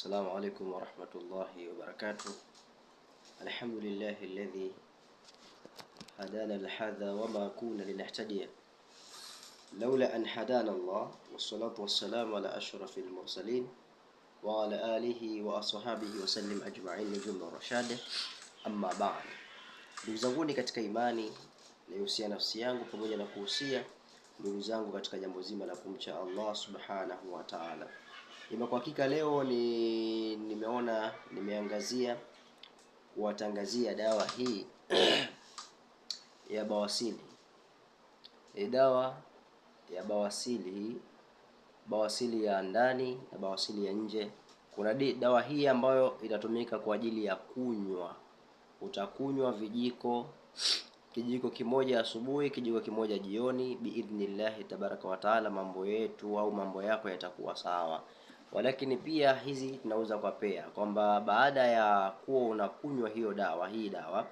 السلام عليكم ورحمة الله وبركاته. الحمد لله الذي هدانا لهذا وما كنا لنهتدي لولا أن هدانا الله، والصلاة والسلام على أشرف المرسلين وعلى آله وأصحابه وسلم أجمعين جملة رشاد. أما بعد، ndugu zanguni katika imani, nihusia nafsi yangu pamoja na kuhusia ndugu zangu katika jambo zima la kumcha Allah subhanahu wa ta'ala. Kwa hakika leo nimeangazia kuwatangazia dawa hii ya bawasili. Dawa ya bawasili, bawasili ya ndani na bawasili ya nje. Kuna dawa hii ambayo itatumika kwa ajili ya kunywa. Utakunywa kijiko kimoja asubuhi, kijiko kimoja jioni, biidhnillah tabaraka wa taala, mambo yetu au mambo yako yatakuwa sawa. Walakini pia hizi tunauza kwa pea, kwamba baada ya kuwa unakunywa hii dawa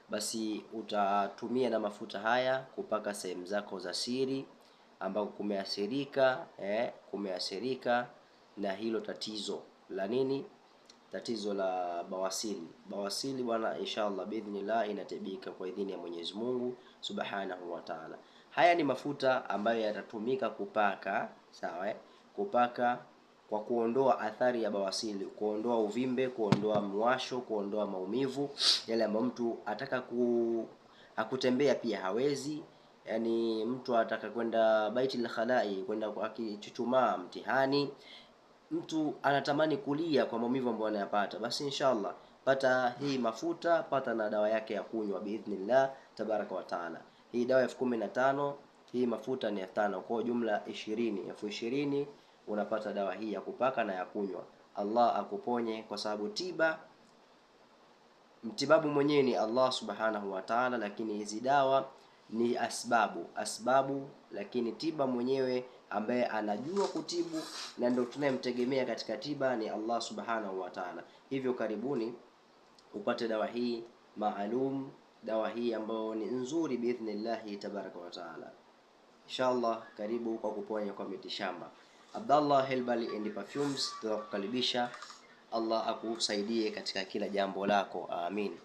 basi utatumia na mafuta haya kupaka sehemu zako za siri ambako kumeathirika na hilo tatizo la nini, tatizo la bawasili. Bawasili bwana, inshallah biidhnillah inatibika kwa idhini ya Mwenyezi Mungu subhanahu wa ta'ala. Haya ni mafuta ambayo yatatumika kupaka, sawa, kupaka kwa kuondoa athari ya bawasili, kuondoa uvimbe, kuondoa mwasho, kuondoa maumivu yale ambayo mtu ataka hakutembea pia hawezi. Yani mtu ataka kwenda baitul khalai, kwenda akichuchumaa mtihani, mtu anatamani kulia kwa maumivu ambayo anayapata, basi inshallah pata hii mafuta, pata na dawa yake ya kunywa biidhnillah tabaraka wa taala. Hii dawa 15,000, hii mafuta ni 5,000, kwa jumla 20,000 unapata dawa hii ya kupaka na ya kunywa. Allah akuponye, kwa sababu mtibabu mwenyewe ni Allah subhanahu wa ta'ala, lakini hizi dawa ni asbabu, lakini tiba mwenyewe ambaye anajua kutibu na ndio tunayemtegemea katika tiba ni Allah subhanahu wa ta'ala. Hivyo karibuni upate dawa hii maalum, dawa hii ambayo ni nzuri biidhnillah tabaraka wa ta'ala. Inshallah, karibu kwa kuponya kwa mitishamba. Abdallah Herbal and Perfumes tunakukaribisha. Allah akusaidie katika kila jambo lako, amin.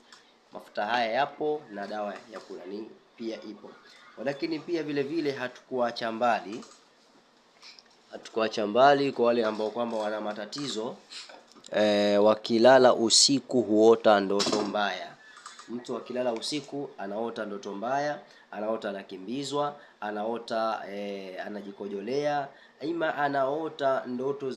Mafuta haya yapo na dawa ya kulani pia ipo. Lakini pia vile vile hatukuacha mbali kwa wale ambao kwamba wana matatizo wakilala usiku huota ndoto mbaya. Mtu akilala usiku anaota ndoto mbaya, anaota anakimbizwa, anaota anajikojolea, ima anaota ndoto